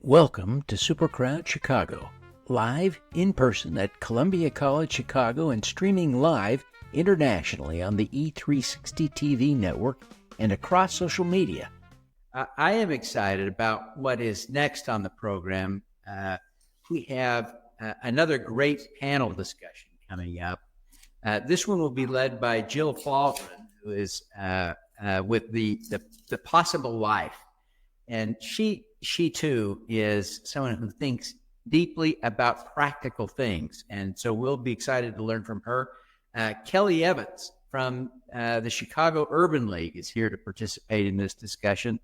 Welcome to SuperCrowd Chicago, live in person at Columbia College Chicago and streaming live internationally on the E360 TV network and across social media. I am excited about what is next on the program. We have another great panel discussion coming up. This one will be led by Jill Falgren, who is with the Possible Life. And she too is someone who thinks deeply about practical things. And so we'll be excited to learn from her. Kelly Evans from the Chicago Urban League is here to participate in this discussion.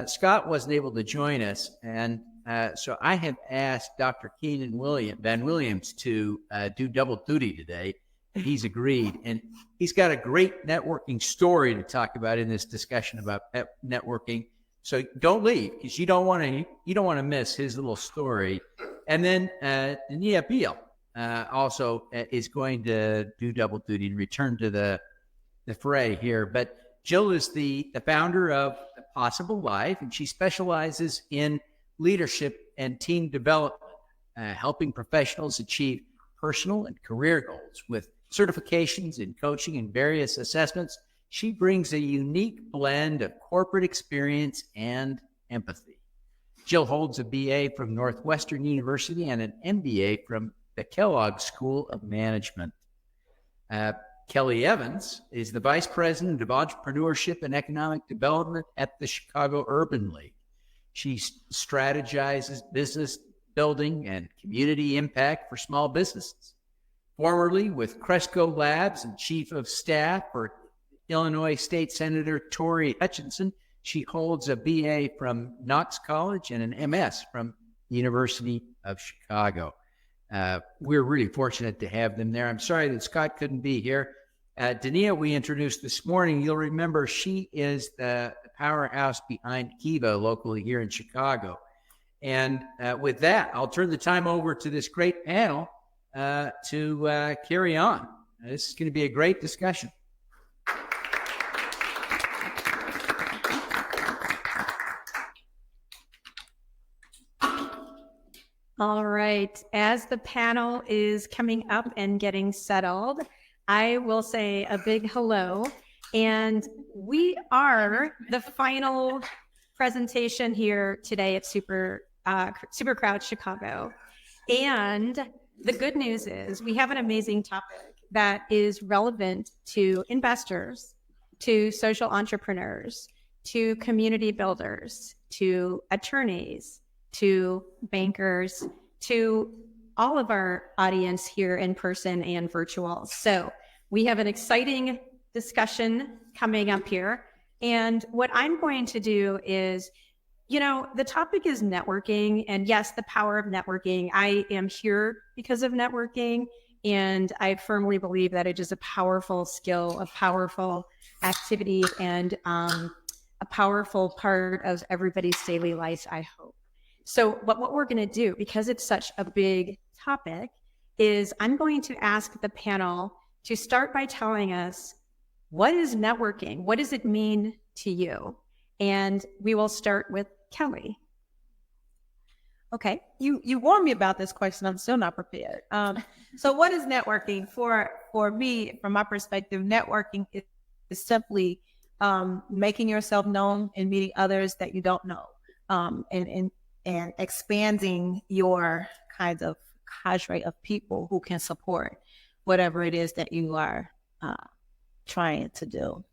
Scott wasn't able to join us, and so I have asked Dr. Keenan Van Williams to do double duty today, and he's agreed. And he's got a great networking story to talk about in this discussion about networking. So don't leave, because you don't want to miss his little story. And then Nia Beal also is going to do double duty and return to the fray here. But Jill is the founder of The Possible Life, and she specializes in leadership and team development, helping professionals achieve personal and career goals with certifications in coaching and various assessments. She brings a unique blend of corporate experience and empathy. Jill holds a BA from Northwestern University and an MBA from the Kellogg School of Management. Kelly Evans is the Vice President of Entrepreneurship and Economic Development at the Chicago Urban League. She strategizes business building and community impact for small businesses. Formerly with Cresco Labs and Chief of Staff for Illinois State Senator Tori Hutchinson, she holds a BA from Knox College and an MS from the University of Chicago. We're really fortunate to have them there. I'm sorry that Scott couldn't be here. Dania, we introduced this morning. You'll remember she is the powerhouse behind Kiva locally here in Chicago. And with that, I'll turn the time over to this great panel to carry on. This is going to be a great discussion. All right. As the panel is coming up and getting settled, I will say a big hello. And we are the final presentation here today at SuperCrowd Chicago. And the good news is we have an amazing topic that is relevant to investors, to social entrepreneurs, to community builders, to attorneys, to bankers, to all of our audience here in person and virtual. So we have an exciting discussion coming up here. And what I'm going to do is, the topic is networking. And yes, the power of networking. I am here because of networking. And I firmly believe that it is a powerful skill, a powerful activity, and a powerful part of everybody's daily life, I hope. So what we're going to do, because it's such a big topic, is I'm going to ask the panel to start by telling us, what is networking? What does it mean to you? And we will start with Kelly. Okay, you warned me about this question. I'm still not prepared. So what is networking? For me, from my perspective, networking is simply making yourself known and meeting others that you don't know, and expanding your kind of cadre of people who can support whatever it is that you are trying to do.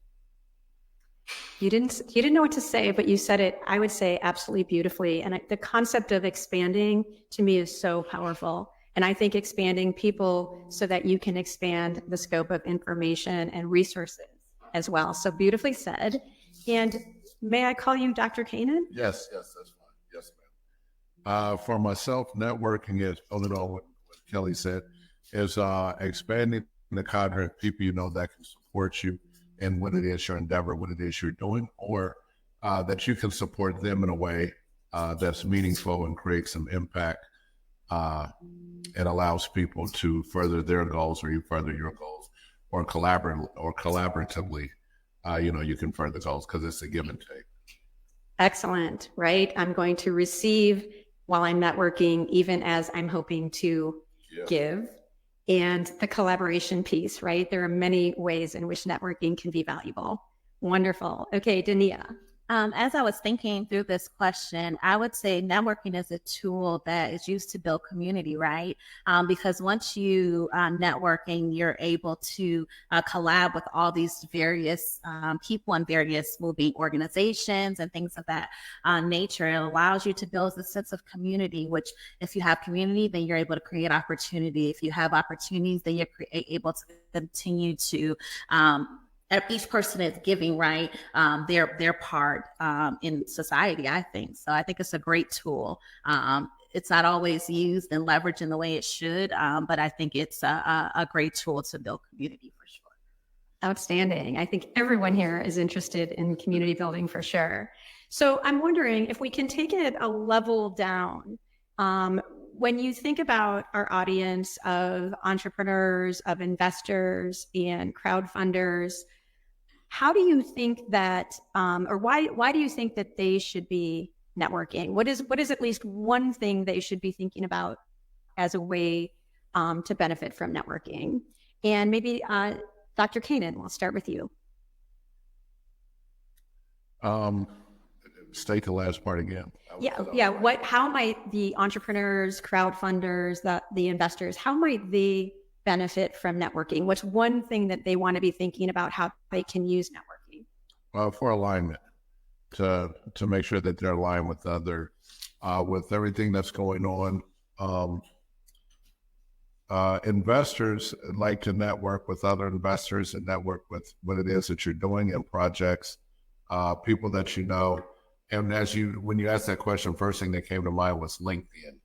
You didn't know what to say, but you said it, I would say, absolutely beautifully. And the concept of expanding to me is so powerful. And I think expanding people so that you can expand the scope of information and resources as well. So beautifully said. And may I call you Dr. Keenan? Yes, that's fine. Yes, ma'am. For myself, networking is, building on what Kelly said, is expanding the cadre of people you know that can support you in what it is your endeavor, what it is you're doing, or that you can support them in a way that's meaningful and create some impact. It allows people to further their goals, or you further your goals, or collaboratively, you can further goals, because it's a give and take. Excellent, right? I'm going to receive while I'm networking, even as I'm hoping to give. And the collaboration piece, right? There are many ways in which networking can be valuable. Wonderful. Okay, Dania. As I was thinking through this question, I would say networking is a tool that is used to build community, right? Because once you networking, you're able to collab with all these various people and various moving organizations and things of that nature. It allows you to build a sense of community, which if you have community, then you're able to create opportunity. If you have opportunities, then you're able to continue to each person is giving, right, their part in society, I think. So I think it's a great tool. It's not always used and leveraged in the way it should, but I think it's a great tool to build community for sure. Outstanding. I think everyone here is interested in community building for sure. So I'm wondering if we can take it a level down. When you think about our audience of entrepreneurs, of investors, and crowdfunders, how do you think that, or why do you think that they should be networking? What is at least one thing they should be thinking about as a way to benefit from networking? And maybe Dr. Kanan, we'll start with you. State the last part again. Yeah. How might the entrepreneurs, crowdfunders, the investors, how might they benefit from networking? What's one thing that they want to be thinking about how they can use networking? Well, for alignment, to make sure that they're aligned with with everything that's going on. Investors like to network with other investors and network with what it is that you're doing in projects, people that you know. And when you asked that question, first thing that came to mind was LinkedIn.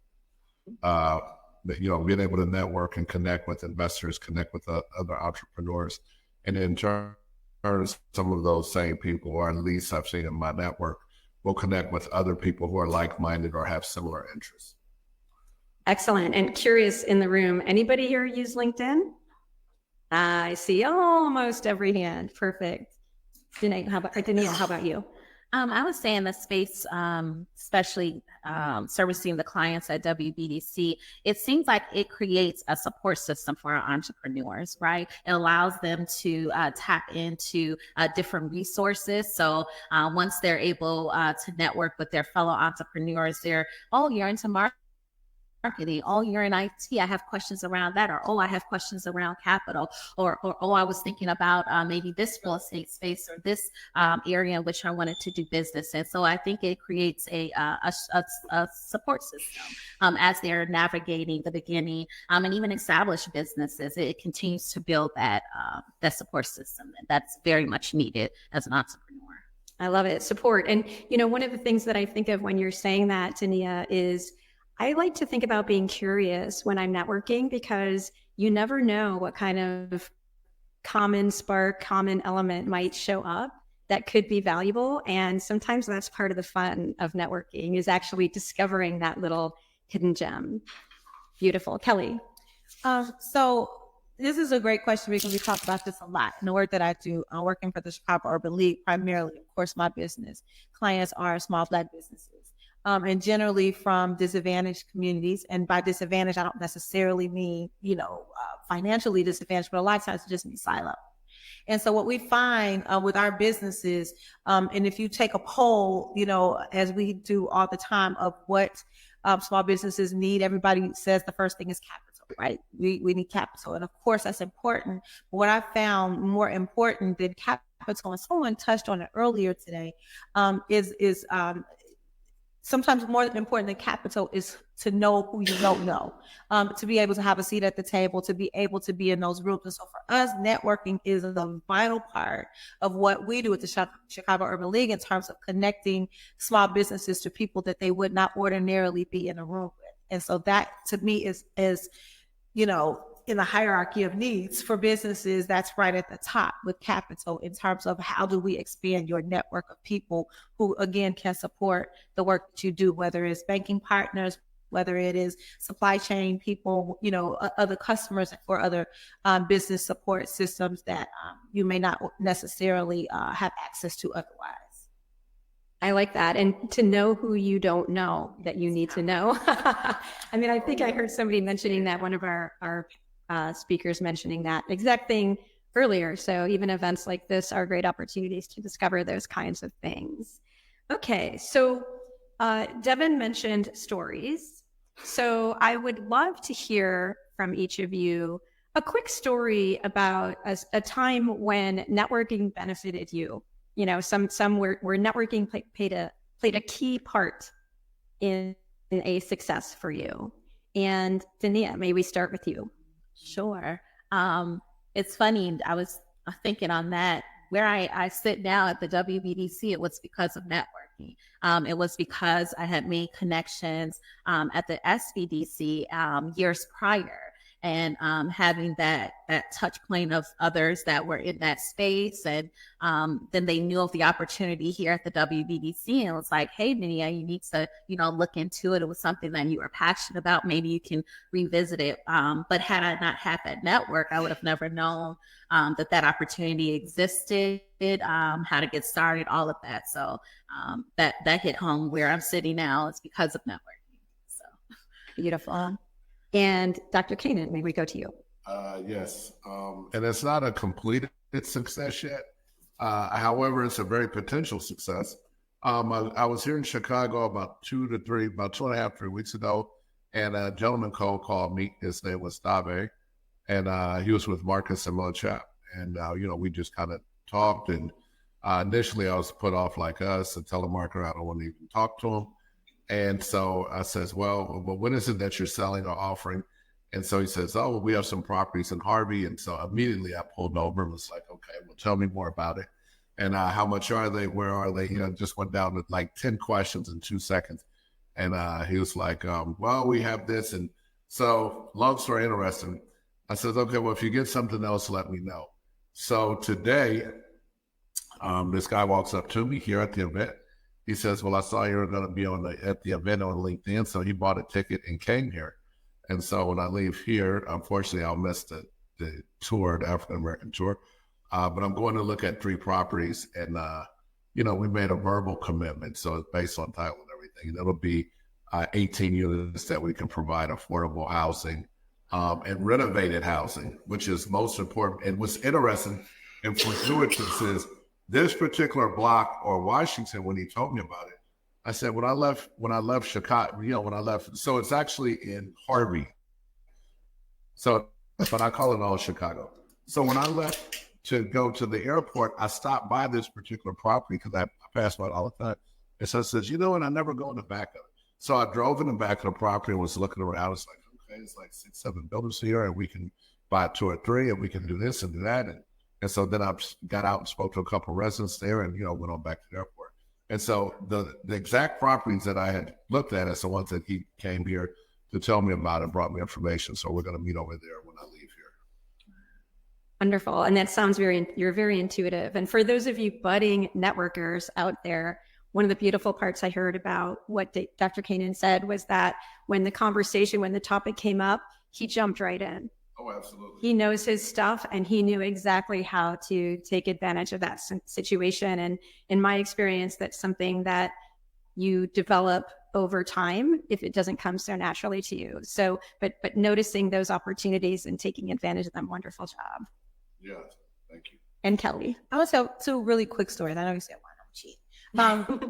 Being able to network and connect with investors, connect with other entrepreneurs. And in turn, some of those same people, or at least I've seen in my network, will connect with other people who are like-minded or have similar interests. Excellent. And curious in the room, anybody here use LinkedIn? I see almost every hand. Perfect. Danae, how about you? I would say in the space, especially servicing the clients at WBDC, it seems like it creates a support system for our entrepreneurs, right? It allows them to tap into different resources. So once they're able to network with their fellow entrepreneurs, you're into marketing. You're in IT. I have questions around that, or I have questions around capital, or I was thinking about maybe this real estate space or this area in which I wanted to do business. And so I think it creates a support system as they're navigating the beginning and even established businesses. It continues to build that support system, and that's very much needed as an entrepreneur. I love it. Support. And one of the things that I think of when you're saying that, Tania, is I like to think about being curious when I'm networking, because you never know what kind of common spark, common element might show up that could be valuable. And sometimes that's part of the fun of networking, is actually discovering that little hidden gem. Beautiful. Kelly. So this is a great question, because we talk about this a lot in the work that I do. I'm working for the Chicago Urban League primarily. Of course, my business clients are small Black businesses. And generally from disadvantaged communities. And by disadvantage, I don't necessarily mean, financially disadvantaged, but a lot of times it just means siloed. And so what we find with our businesses, and if you take a poll, as we do all the time, of what small businesses need, everybody says the first thing is capital, right? We need capital. And of course, that's important. But what I found more important than capital, and someone touched on it earlier today, is sometimes more important than capital is to know who you don't know, to be able to have a seat at the table, to be able to be in those groups. And so for us, networking is a vital part of what we do at the Chicago Urban League in terms of connecting small businesses to people that they would not ordinarily be in a room with. And so that to me is in the hierarchy of needs for businesses, that's right at the top with capital, in terms of how do we expand your network of people who, again, can support the work that you do, whether it's banking partners, whether it is supply chain people, other customers, or other business support systems that you may not necessarily have access to otherwise. I like that. And to know who you don't know that you need to know. I mean, I think I heard somebody mentioning that, one of our speakers mentioning that exact thing earlier. So even events like this are great opportunities to discover those kinds of things. Okay, so Devin mentioned stories. So I would love to hear from each of you a quick story about a time when networking benefited you. You know, some where networking played a key part in a success for you. And Dania, may we start with you? Sure. It's funny. I was thinking on that. Where I sit now at the WBDC, it was because of networking. It was because I had made connections at the SBDC years prior, and having that touch point of others that were in that space, and then they knew of the opportunity here at the WBDC, and it was like, hey, Nia, you need to look into it. It was something that you were passionate about. Maybe you can revisit it. But had I not had that network, I would have never known that opportunity existed, how to get started, all of that. So that hit home. Where I'm sitting now is because of networking. So beautiful. And Dr. Kanan, may we go to you? Yes. And it's not a completed success yet. However, it's a very potential success. I was here in Chicago about 2.5, 3 weeks ago, and a gentleman called me. His name was Dave, and he was with Marcus and Mochap. And, we just kind of talked. And initially I was put off like us, a telemarketer. I don't want to even talk to him. And so I says, well, when is it that you're selling or offering? And so he says, oh, well, we have some properties in Harvey. And so immediately I pulled over and was like, okay, well, tell me more about it. And how much are they? Where are they? Just went down to like 10 questions in 2 seconds. And he was like, well, we have this. And so long story interesting. I said, okay, well, if you get something else, let me know. So today, this guy walks up to me here at the event. He says, well, I saw you were going to be at the event on LinkedIn. So he bought a ticket and came here. And so when I leave here, unfortunately, I'll miss the tour, the African-American tour. But I'm going to look at 3 properties. And, we made a verbal commitment. So it's based on title and everything. And it'll be 18 units that we can provide affordable housing and renovated housing, which is most important. And what's interesting and fortuitous is this particular block, or Washington, when he told me about it, I said, when I left Chicago, so it's actually in Harvey. So, but I call it all Chicago. So when I left to go to the airport, I stopped by this particular property because I pass by it all the time. And so I says, and I never go in the back of it. So I drove in the back of the property and was looking around. It's like, okay, it's like 6, 7 buildings here, and we can buy 2 or 3, and we can do this and do that. And so then I got out and spoke to a couple of residents there, and, went on back to the airport. And so the exact properties that I had looked at is the ones that he came here to tell me about and brought me information. So we're going to meet over there when I leave here. Wonderful. And that sounds you're very intuitive. And for those of you budding networkers out there, one of the beautiful parts I heard about what Dr. Kanan said was that when the topic came up, he jumped right in. Oh, absolutely. He knows his stuff, and he knew exactly how to take advantage of that situation. And in my experience, that's something that you develop over time if it doesn't come so naturally to you. So, but noticing those opportunities and taking advantage of them, wonderful job. Yeah, thank you. And Kelly. I want to tell 2 really quick stories. I know you said why don't cheat.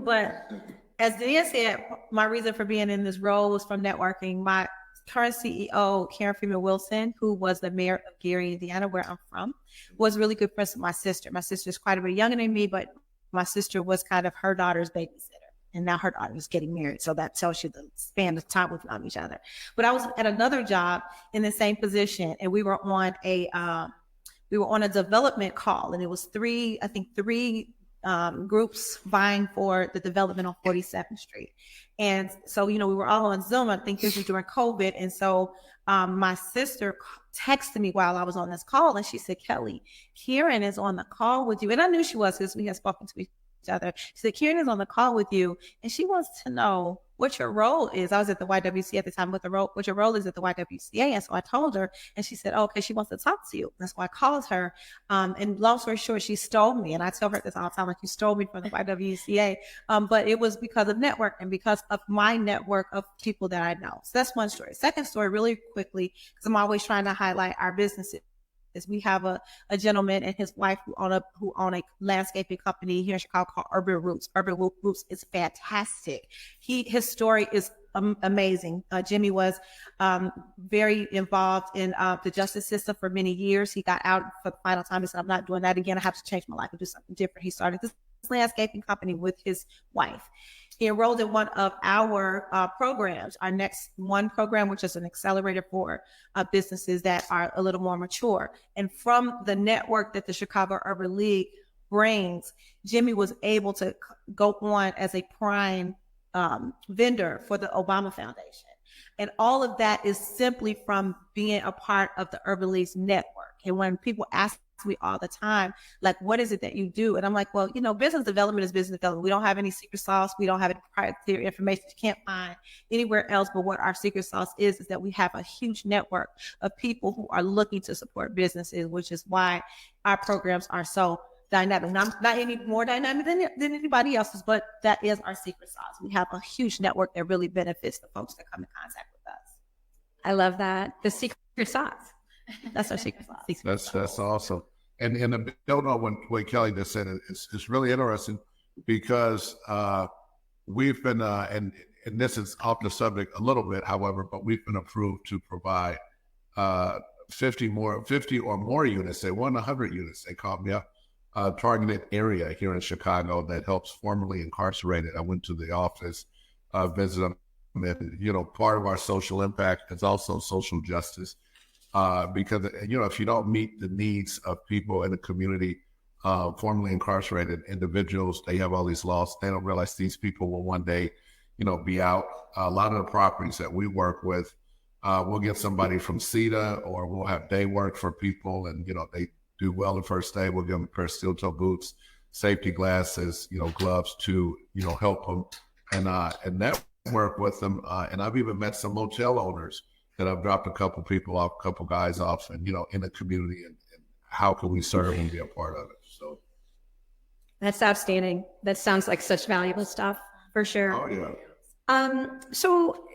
But as Dania said, my reason for being in this role was from networking. My current CEO, Karen Freeman Wilson, who was the mayor of Gary, Indiana, where I'm from, was really good friends with my sister. My sister is quite a bit younger than me, but my sister was kind of her daughter's babysitter. And now her daughter is getting married. So that tells you the span of time we've known each other. But I was at another job in the same position, and we were on a development call, and it was three groups vying for the development on 47th Street. And so, we were all on Zoom. I think this was during COVID. And so my sister texted me while I was on this call, and she said, Kelly, Karen is on the call with you. And I knew she was because we had spoken to each other. She said, Kieran is on the call with you, and she wants to know what your role is. I was at the YWCA at the time, what your role is at the YWCA. And so I told her, and she said, oh, okay, she wants to talk to you. That's why I called her. And long story short, she stole me. And I tell her this all the time, like, you stole me from the YWCA. But it was because of network and because of my network of people that I know. So that's one story. Second story, really quickly, because I'm always trying to highlight our businesses. We have a gentleman and his wife who own a landscaping company here in Chicago called Urban Roots. Urban Roots is fantastic. His story is amazing. Jimmy was very involved in the justice system for many years. He got out for the final time. He said, I'm not doing that again. I have to change my life and do something different. He started this landscaping company with his wife. He enrolled in one of our programs, our next one program, which is an accelerator for businesses that are a little more mature. And from the network that the Chicago Urban League brings, Jimmy was able to go on as a prime vendor for the Obama Foundation. And all of that is simply from being a part of the Urban League's network. And when people ask me all the time, like, what is it that you do? And I'm like, well, business development is business development. We don't have any secret sauce. We don't have any proprietary information you can't find anywhere else. But what our secret sauce is that we have a huge network of people who are looking to support businesses, which is why our programs are so dynamic. Not any more dynamic than anybody else's, but that is our secret sauce. We have a huge network that really benefits the folks that come in contact with us. I love that. The secret sauce. That's our secret sauce. That's awesome. And the build on what Kelly just said, it's really interesting because we've been and this is off the subject a little bit, however, but we've been approved to provide 50 or more units. They want 100 units. They called me up. Targeted area here in Chicago that helps formerly incarcerated. I went to the office, visited them. And, part of our social impact is also social justice. Because, if you don't meet the needs of people in the community, formerly incarcerated individuals, they have all these laws. They don't realize these people will one day, be out. A lot of the properties that we work with, we'll get somebody from CETA or we'll have day work for people and, they do well the first day. We'll give them a pair of steel toe boots, safety glasses, gloves to, help them and network with them. And I've even met some motel owners that I've dropped a couple people off, a couple guys off, and in the community, and how can we serve and be a part of it? So that's outstanding. That sounds like such valuable stuff for sure. Oh yeah. So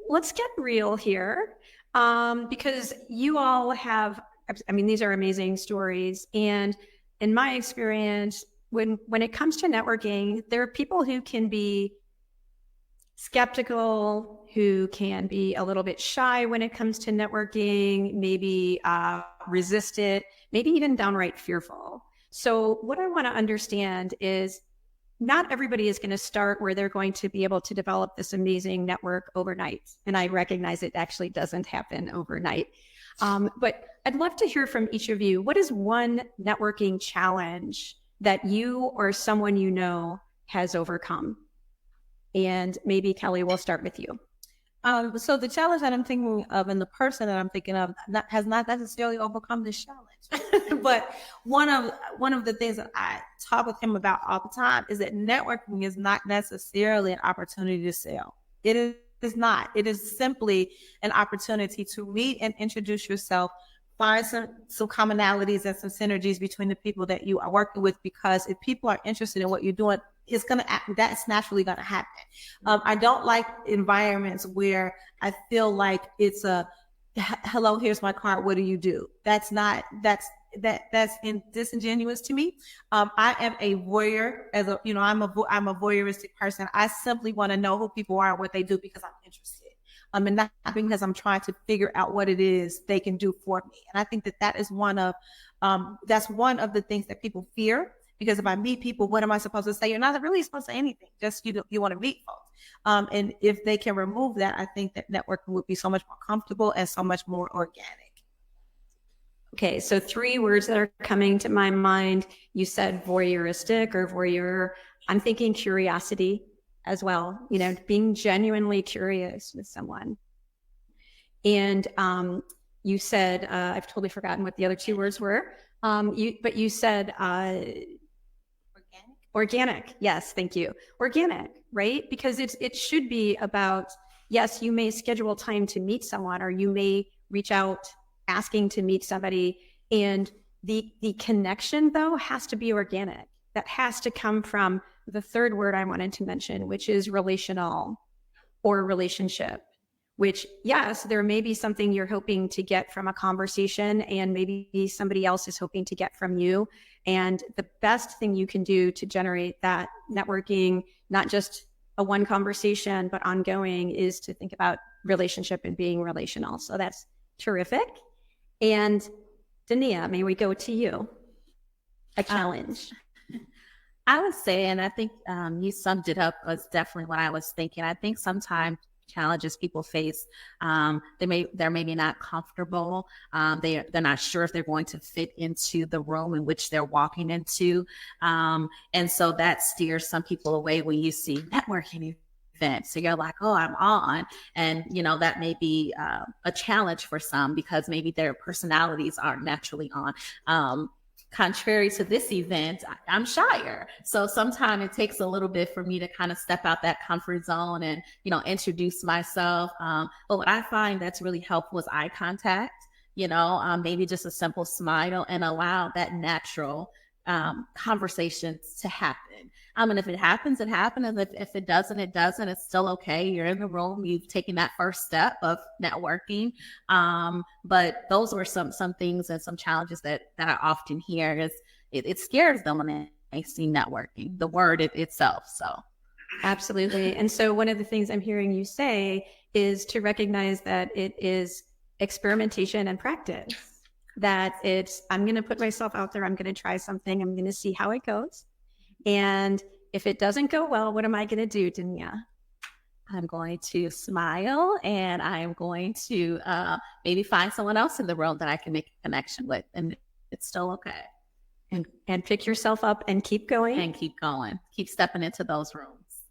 let's get real here, because you all have. These are amazing stories, and in my experience, when it comes to networking, there are people who can be skeptical, who can be a little bit shy when it comes to networking, maybe resist it, maybe even downright fearful. So what I want to understand is not everybody is going to start where they're going to be able to develop this amazing network overnight. And I recognize it actually doesn't happen overnight. But I'd love to hear from each of you. What is one networking challenge that you or someone has overcome? And maybe Kelly, we'll start with you. So the challenge that I'm thinking of and the person that I'm thinking of has not necessarily overcome this challenge. But one of the things that I talk with him about all the time is that networking is not necessarily an opportunity to sell. It is not. It is simply an opportunity to meet and introduce yourself, find some commonalities and some synergies between the people that you are working with, because if people are interested in what you're doing, that's naturally going to happen. I don't like environments where I feel like it's a, hello, here's my card. What do you do? That's disingenuous to me. I am a voyeur I'm a voyeuristic person. I simply want to know who people are and what they do because I'm interested. And not because I'm trying to figure out what it is they can do for me. And I think that is that's one of the things that people fear. Because if I meet people, what am I supposed to say? You're not really supposed to say anything. Just you want to meet folks. And if they can remove that, I think that networking would be so much more comfortable and so much more organic. Okay, so 3 words that are coming to my mind. You said voyeuristic or voyeur. I'm thinking curiosity as well. Being genuinely curious with someone. And you said, I've totally forgotten what the other 2 words were. You said Organic. Yes. Thank you. Organic, right? Because it should be about, yes, you may schedule time to meet someone, or you may reach out asking to meet somebody. And the connection though has to be organic. That has to come from the third word I wanted to mention, which is relational or relationship, which, yes, there may be something you're hoping to get from a conversation, and maybe somebody else is hoping to get from you. And the best thing you can do to generate that networking, not just a one conversation, but ongoing, is to think about relationship and being relational. So that's terrific. And Dania, may we go to you? A challenge. I would say, and I think you summed it up, was definitely what I was thinking. I think sometimes challenges people face, they're maybe not comfortable. They're not sure if they're going to fit into the room in which they're walking into. And so that steers some people away when you see networking events. So you're like, oh, I'm on. And, that may be a challenge for some because maybe their personalities aren't naturally on. Contrary to this event, I'm shyer. So sometimes it takes a little bit for me to kind of step out that comfort zone and, introduce myself. But what I find that's really helpful is eye contact, maybe just a simple smile, and allow that natural conversation to happen. And if it happens, it happens. And if it doesn't, it doesn't. It's still okay. You're in the room. You've taken that first step of networking. But those were some things and some challenges that I often hear is it scares them when they see networking, the word itself. So. Absolutely. And so one of the things I'm hearing you say is to recognize that it is experimentation and practice, that I'm going to put myself out there. I'm going to try something. I'm going to see how it goes. And if it doesn't go well, what am I going to do, Dania? I'm going to smile, and I'm going to maybe find someone else in the room that I can make a connection with, and it's still okay. And pick yourself up and keep going. And keep going. Keep stepping into those rooms.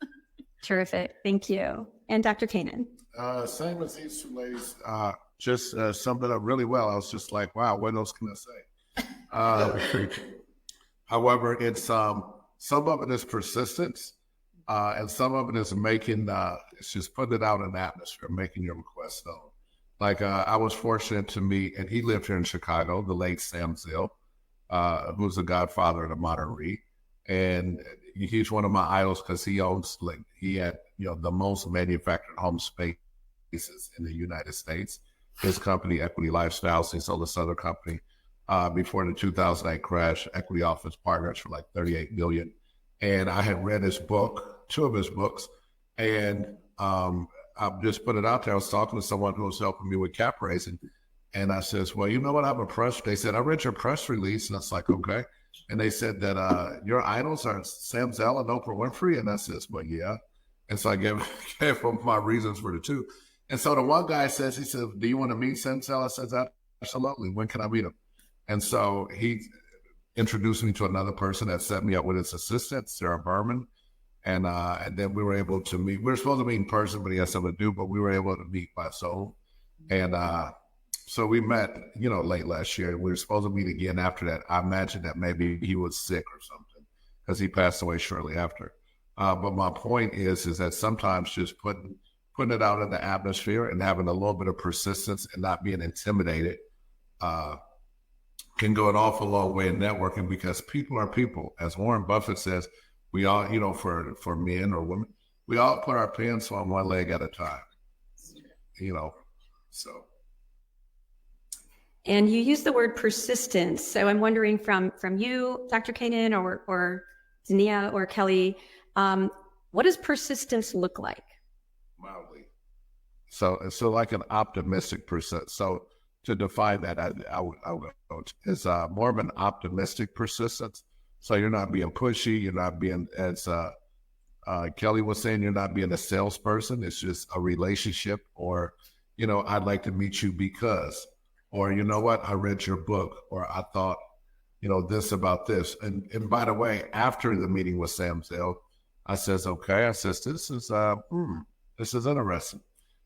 Terrific. Thank you. And Dr. Kanan? Same as these two ladies, just summed it up really well. I was just like, wow, what else can I say? However, it's some of it is persistence, and some of it is it's just putting it out in the atmosphere, making your request known. Like I was fortunate to meet, and he lived here in Chicago, the late Sam Zell, who's the godfather of the modern REIT. And he's one of my idols because he had the most manufactured home spaces in the United States. His company, Equity Lifestyles, he sold this other company before the 2008 crash, Equity Office Partners, for like $38 million. And I had read his book, 2 of his books, and I just put it out there. I was talking to someone who was helping me with cap raising, and I says, well, you know what? They said, I read your press release, and I was like, okay. And they said that your idols are Sam Zell and Oprah Winfrey, and I says, well, yeah. And so I gave them my reasons for the 2. And so the one guy says, he said, do you want to meet Sam Zell? I says, absolutely. When can I meet him? And so he introduced me to another person that set me up with his assistant, Sarah Berman. And then we were able to meet. We were supposed to meet in person, but he had something to do, but we were able to meet by Zoom. And so we met, late last year. We were supposed to meet again after that. I imagine that maybe he was sick or something because he passed away shortly after. But my point is that sometimes just putting it out in the atmosphere and having a little bit of persistence and not being intimidated can go an awful long way in networking, because people are people. As Warren Buffett says, we all, for men or women, we all put our pants on one leg at a time, so. And you use the word persistence. So I'm wondering from you, Dr. Kanan, or Dania or Kelly, what does persistence look like? Mildly. So like an optimistic persistence. So to define that, I would is more of an optimistic persistence. So you're not being pushy. You're not being, as Kelly was saying, you're not being a salesperson. It's just a relationship, or, I'd like to meet you because, or, you know what, I read your book, or I thought, this about this. And by the way, after the meeting with Sam Zell, I says, okay, this is interesting.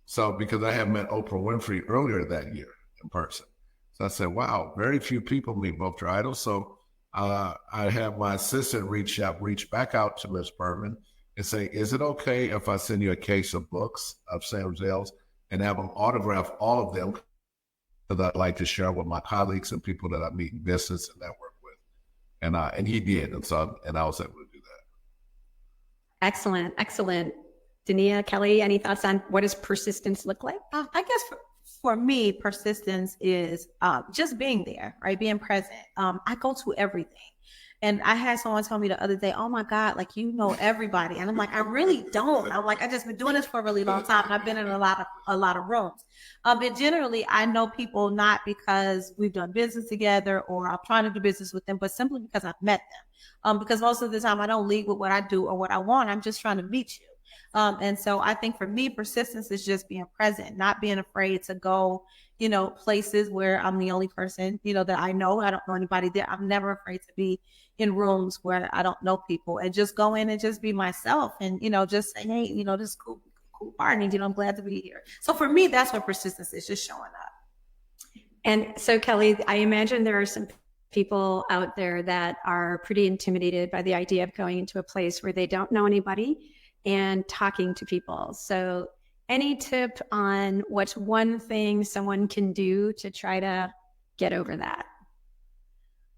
So because I had met Oprah Winfrey earlier that year in person. So I said, wow, very few people meet both your idols. So I have my assistant reach back out to Ms. Berman and say, is it okay if I send you a case of books of Sam Zell's and have them autograph all of them that I'd like to share with my colleagues and people that I meet in business and network with. And he did. And I was able to do that. Excellent. Excellent. Dania, Kelly, any thoughts on what does persistence look like? I guess for me, persistence is just being there, right? Being present. I go to everything. And I had someone tell me the other day, oh my God, like, you know everybody. And I'm like, I really don't. I'm like, I just been doing this for a really long time. And I've been in a lot of rooms. And generally I know people not because we've done business together or I'm trying to do business with them, but simply because I've met them. Because most of the time I don't lead with what I do or what I want. I'm just trying to meet you. And so I think for me, persistence is just being present, not being afraid to go, places where I'm the only person, that I know. I don't know anybody there. I'm never afraid to be in rooms where I don't know people and just go in and just be myself and, just say, hey, this is cool party. I'm glad to be here. So for me, that's what persistence is, just showing up. And so, Kelly, I imagine there are some people out there that are pretty intimidated by the idea of going into a place where they don't know anybody and talking to people. So any tip on what's one thing someone can do to try to get over that?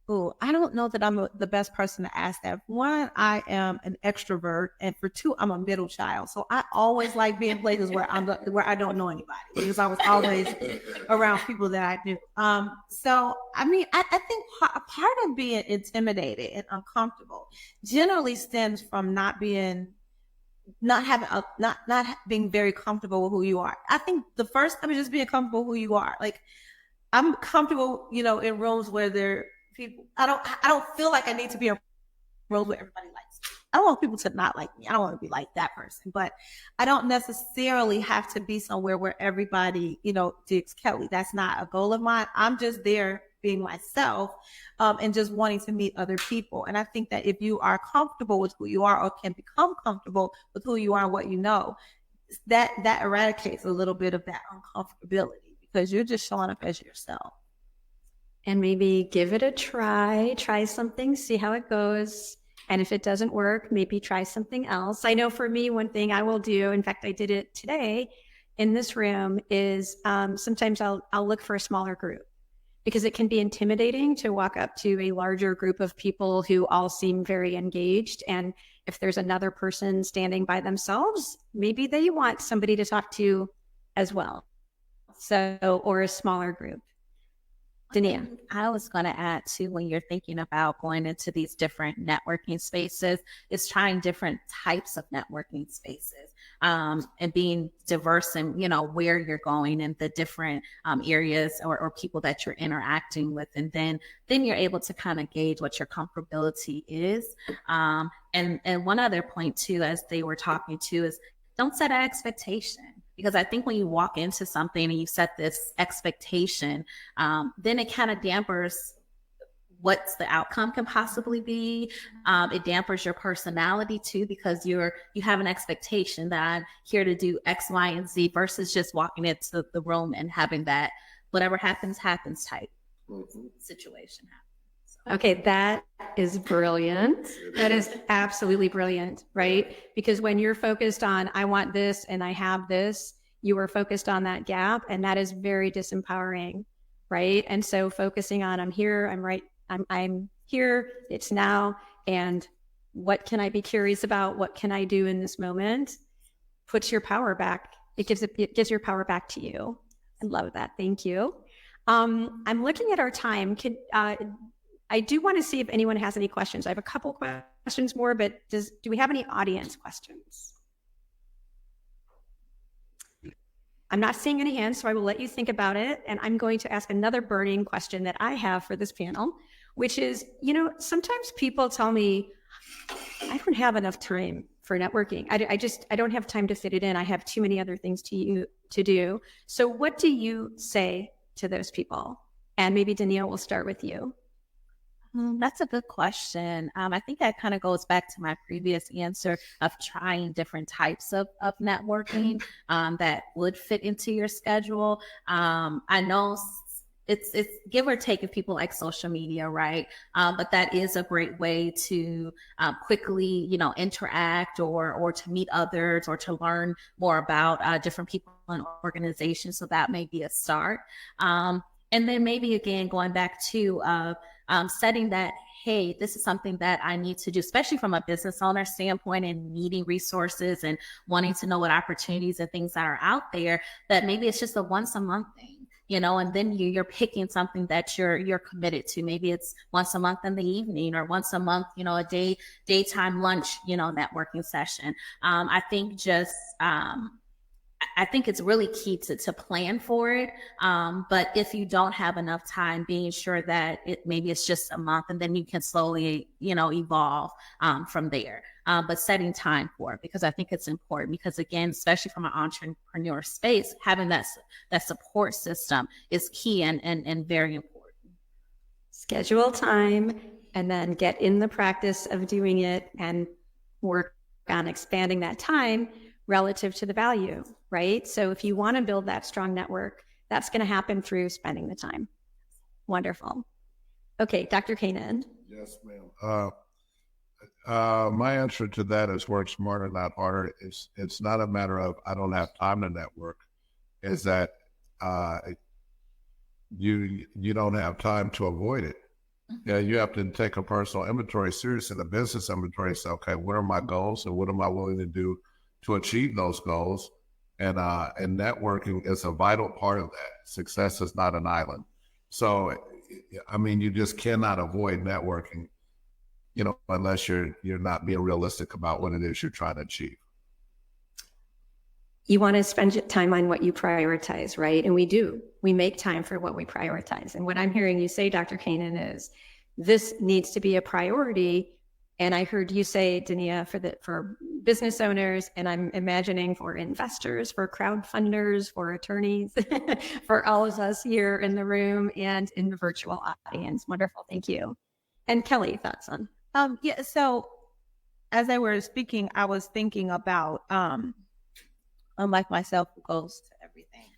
Oh, I don't know that I'm the best person to ask that. One, I am an extrovert, and for two, I'm a middle child. So I always like being places where I don't know anybody because I was always around people that I knew. So I mean, I think part of being intimidated and uncomfortable generally stems from not being very comfortable with who you are. I think the first time is just being comfortable with who you are. Like, I'm comfortable, in rooms where there are people. I don't feel like I need to be in rooms where everybody likes me. I don't want people to not like me. I don't want to be like that person, but I don't necessarily have to be somewhere where everybody, digs Kelly. That's not a goal of mine. I'm just there being myself, and just wanting to meet other people. And I think that if you are comfortable with who you are or can become comfortable with who you are and what you know, that eradicates a little bit of that uncomfortability because you're just showing up as yourself. And maybe give it a try something, see how it goes. And if it doesn't work, maybe try something else. I know for me, one thing I will do, in fact, I did it today in this room, is sometimes I'll look for a smaller group, because it can be intimidating to walk up to a larger group of people who all seem very engaged. And if there's another person standing by themselves, maybe they want somebody to talk to as well. So, or a smaller group. Dania. I was going to add too, when you're thinking about going into these different networking spaces, is trying different types of networking spaces, and being diverse in, where you're going and the different areas or people that you're interacting with. And then you're able to kind of gauge what your comfortability is. And one other point too, as they were talking to, is don't set an expectation. Because I think when you walk into something and you set this expectation, then it kind of dampers what the outcome can possibly be. It dampers your personality too, because you have an expectation that I'm here to do X, Y, and Z versus just walking into the room and having that whatever happens type situation happen. Okay, that is brilliant. That is absolutely brilliant, right? Because when you're focused on, I want this and I have this, you are focused on that gap, and that is very disempowering, right? And so focusing on, I'm here, I'm here, it's now, and what can I be curious about? What can I do in this moment? Puts your power back. It gives your power back to you. I love that. Thank you. I'm looking at our time. I do want to see if anyone has any questions. I have a couple questions more, but do we have any audience questions? I'm not seeing any hands, so I will let you think about it. And I'm going to ask another burning question that I have for this panel, which is, sometimes people tell me, I don't have enough time for networking. I don't have time to fit it in. I have too many other things to do. So what do you say to those people? And maybe Danielle, we'll start with you. That's a good question. I think that kind of goes back to my previous answer of trying different types of networking that would fit into your schedule. I know it's give or take if people like social media, right? But that is a great way to quickly, interact or to meet others or to learn more about different people and organizations. So that may be a start. And then maybe again, going back to setting that, hey, this is something that I need to do, especially from a business owner standpoint and needing resources and wanting to know what opportunities and things that are out there, that maybe it's just a once a month thing. And then you're picking something that you're committed to. Maybe it's once a month in the evening or once a month, a daytime lunch, networking session. I think I think it's really key to plan for it. But if you don't have enough time, being sure that maybe it's just a month and then you can slowly, evolve from there. But setting time for it, because I think it's important, because again, especially from an entrepreneur space, having that support system is key and very important. Schedule time and then get in the practice of doing it and work on expanding that time relative to the value, right? So if you want to build that strong network, that's going to happen through spending the time. Wonderful. Okay, Dr. Kanan. Yes, ma'am. My answer to that is work smarter, not harder. It's not a matter of I don't have time to network. Is that you don't have time to avoid it. Yeah, you have to take a personal inventory seriously, the business inventory. Say, okay, what are my goals and what am I willing to do to achieve those goals? And networking is a vital part of that. Success is not an island. So, I mean, you just cannot avoid networking, unless you're not being realistic about what it is you're trying to achieve. You want to spend time on what you prioritize, right? And we do. We make time for what we prioritize. And what I'm hearing you say, Dr. Kanan, is this needs to be a priority. And I heard you say, Dania, for business owners, and I'm imagining for investors, for crowdfunders, for attorneys, for all of us here in the room and in the virtual audience. Wonderful. Thank you. And Kelly, thoughts on? Yeah. So as I were speaking, I was thinking about, unlike myself, who goes to everything.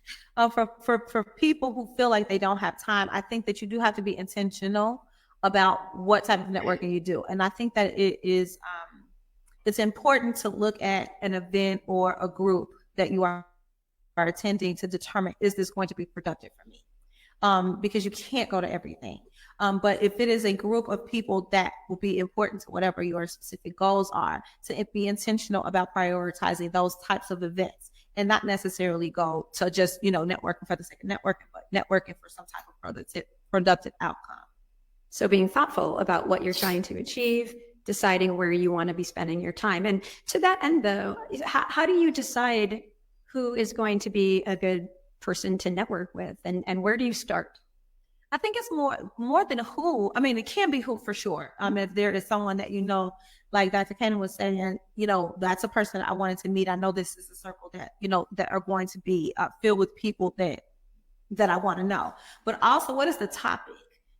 For people who feel like they don't have time, I think that you do have to be intentional about what type of networking you do. And I think that it's important to look at an event or a group that you are attending to determine, is this going to be productive for me? Because you can't go to everything. But if it is a group of people that will be important to whatever your specific goals are, to be intentional about prioritizing those types of events and not necessarily go to just, networking for the sake of networking, but networking for some type of productive outcome. So being thoughtful about what you're trying to achieve, deciding where you want to be spending your time. And to that end, though, how do you decide who is going to be a good person to network with, and where do you start? I think it's more than who. I mean, it can be who for sure. If there is someone that like Dr. Kanan was saying, that's a person I wanted to meet. I know this is a circle that that are going to be filled with people that I want to know. But also, what is the topic?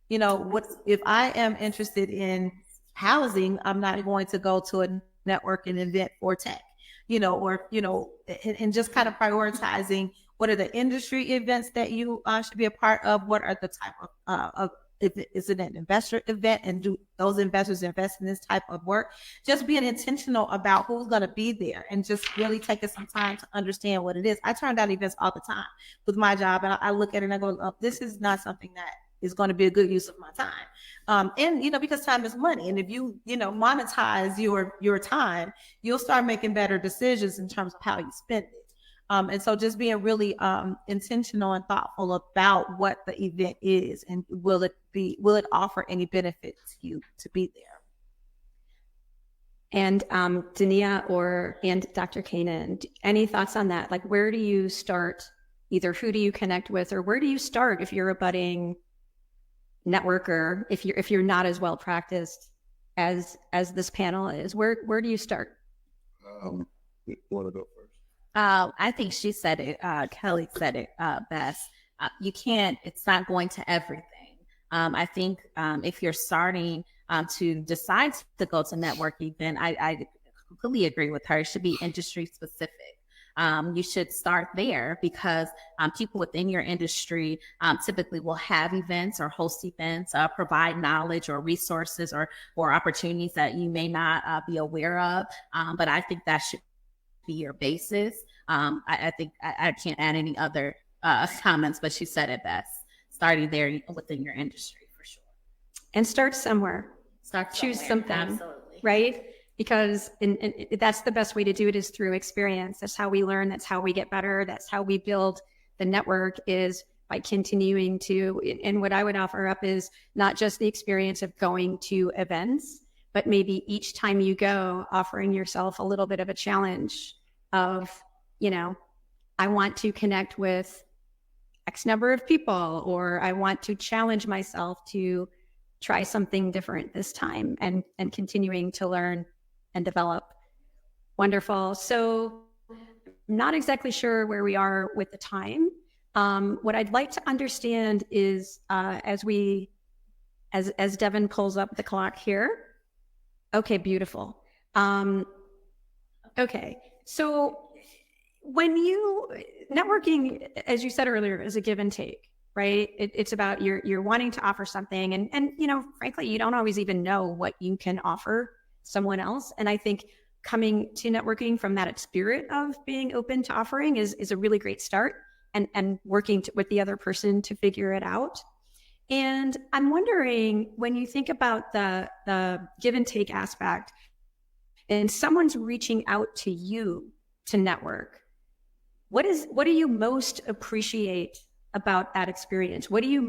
What if I am interested in housing? I'm not going to go to a networking event for tech, and just kind of prioritizing what are the industry events that you should be a part of. What are the type of is it an investor event, and do those investors invest in this type of work? Just being intentional about who's going to be there and just really taking some time to understand what it is. I turn down events all the time with my job, and I look at it and I go, oh, this is not something that is going to be a good use of my time. And, because time is money. And if you, monetize your time, you'll start making better decisions in terms of how you spend it. And so just being really intentional and thoughtful about what the event is, and will it offer any benefit to you to be there? And Dania and Dr. Kanan, any thoughts on that? Like, where do you start? Either who do you connect with, or where do you start if you're a budding networker, if you're not as well practiced as this panel is? Where do you start? You want to go first? I think she said it. Kelly said it best. It's not going to everything. I think if you're starting to decide to go to networking, then I completely agree with her. It should be industry specific. you should start there because people within your industry typically will have events or host events, provide knowledge or resources or opportunities that you may not be aware of. But I think that should be your basis. I think I can't add any other comments, but she said it best. Starting there within your industry for sure. And start somewhere. Choose something. Absolutely. Right? Because that's the best way to do it is through experience. That's how we learn. That's how we get better. That's how we build the network is by continuing to, and what I would offer up is not just the experience of going to events, but maybe each time you go, offering yourself a little bit of a challenge of, I want to connect with X number of people, or I want to challenge myself to try something different this time and continuing to learn and develop. Wonderful. So not exactly sure where we are with the time. What I'd like to understand is as Devin pulls up the clock here. Okay, beautiful. Okay, so when networking, as you said earlier, is a give and take, right? It's about you're wanting to offer something and frankly, you don't always even know what you can offer someone else. And I think coming to networking from that spirit of being open to offering is a really great start and working with the other person to figure it out. And I'm wondering, when you think about the give and take aspect and someone's reaching out to you to network, what do you most appreciate about that experience? What do you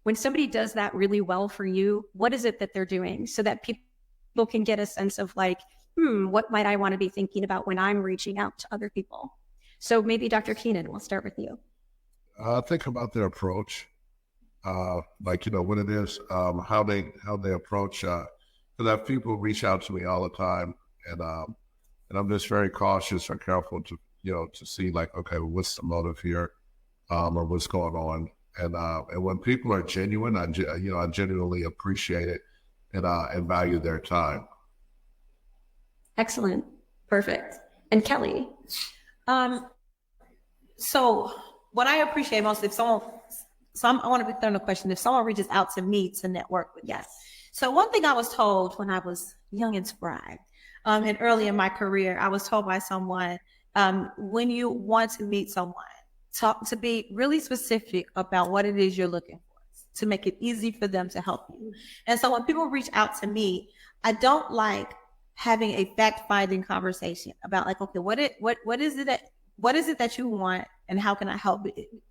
when somebody does that really well for you, what is it that they're doing so that people can get a sense of like, what might I want to be thinking about when I'm reaching out to other people? So maybe Dr. Keenan, we'll start with you. Think about their approach, when it is, how they approach. Because I have people reach out to me all the time, and I'm just very cautious or careful to see like, okay, what's the motive here, or what's going on, and when people are genuine, I genuinely appreciate it and value their time. Excellent. Perfect. And Kelly? So what I appreciate most, I want to be clear on the question. If someone reaches out to me to network with, yes. So one thing I was told when I was young and spry, and early in my career, I was told by someone, when you want to meet someone, to be really specific about what it is you're looking for, to make it easy for them to help you. And so when people reach out to me, I don't like having a fact-finding conversation about like, okay, what is it that you want and how can I help?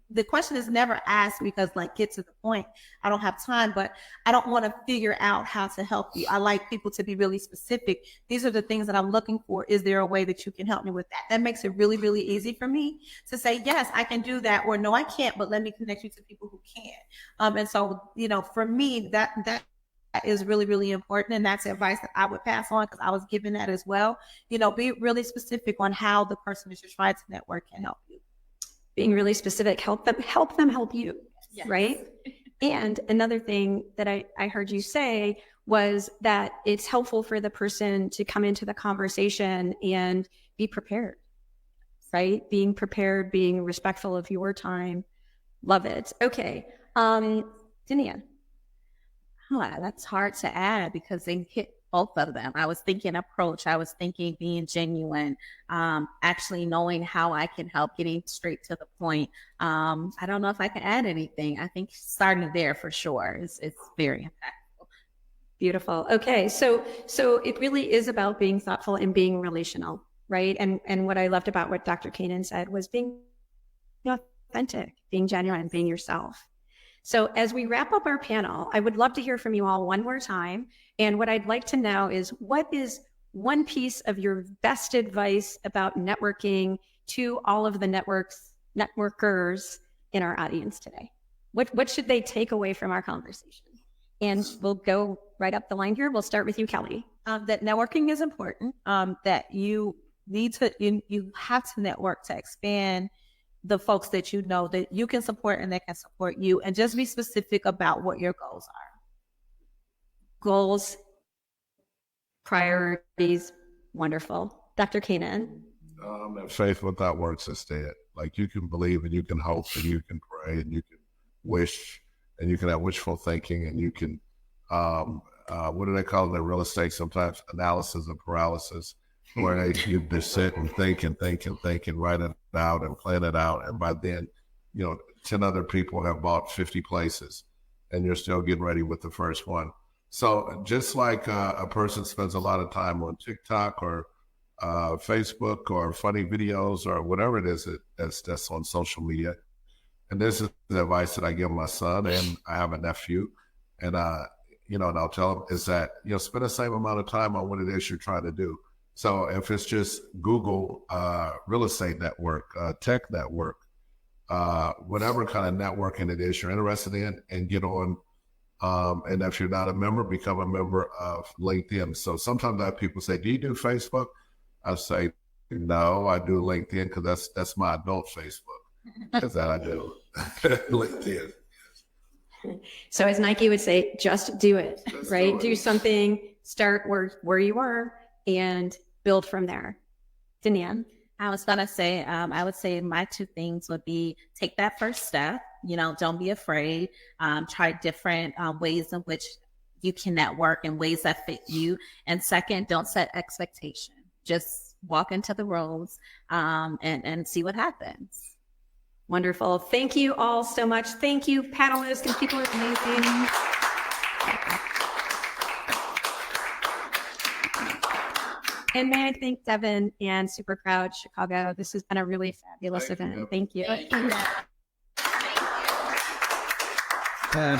The question is never asked because like, get to the point. I don't have time, but I don't want to figure out how to help you. I like people to be really specific. These are the things that I'm looking for. Is there a way that you can help me with that? That makes it really, really easy for me to say, yes, I can do that, or no, I can't, but let me connect you to people who can. And so, for me, that is really, really important. And that's advice that I would pass on because I was given that as well. Be really specific on how the person that you're trying to network can help you. Being really specific, help them help you, yes. Right? And another thing that I heard you say was that it's helpful for the person to come into the conversation and be prepared, right? Being prepared, being respectful of your time. Love it. Okay. Dania. That's hard to add because they hit both of them. I was thinking approach. I was thinking being genuine, actually knowing how I can help, getting straight to the point. I don't know if I can add anything. I think starting there for sure is very impactful. Beautiful. Okay. So it really is about being thoughtful and being relational, right? And what I loved about what Dr. Keenan said was being authentic, being genuine, being yourself. So as we wrap up our panel, I would love to hear from you all one more time. And what I'd like to know is, what is one piece of your best advice about networking to all of the networkers in our audience today? What should they take away from our conversation? And we'll go right up the line here. We'll start with you, Kelly. That networking is important, that you have to network to expand the folks that that you can support and that can support you, and just be specific about what your goals are. Goals, priorities, wonderful. Dr. Keenan. And faith without works is dead. Like you can believe and you can hope and you can pray and you can wish and you can have wishful thinking and you can, what do they call it in real estate sometimes? Analysis of paralysis, where you just sit and think and think and think and write it out and plan it out. And by then, 10 other people have bought 50 places and you're still getting ready with the first one. So just like a person spends a lot of time on TikTok or Facebook or funny videos or whatever it is that's on social media. And this is the advice that I give my son, and I have a nephew, and and I'll tell him is that spend the same amount of time on what it is you're trying to do. So if it's just Google real estate network, tech network, whatever kind of networking it is you're interested in, and get on. And if you're not a member, become a member of LinkedIn. So sometimes I have people say, "Do you do Facebook?" I say, "No, I do LinkedIn because that's my adult Facebook." That's that I do. LinkedIn. So as Nike would say, just do it, Just right? do it. Do something, start where you are and build from there. Danielle? I was gonna say, I would say my two things would be take that first step. Don't be afraid. Try different ways in which you can network in ways that fit you. And second, don't set expectation. Just walk into the roles and see what happens. Wonderful. Thank you all so much. Thank you, panelists and people are amazing. And may I thank Devin and SuperCrowd Chicago. This has been a really fabulous event. Thank you. Uh,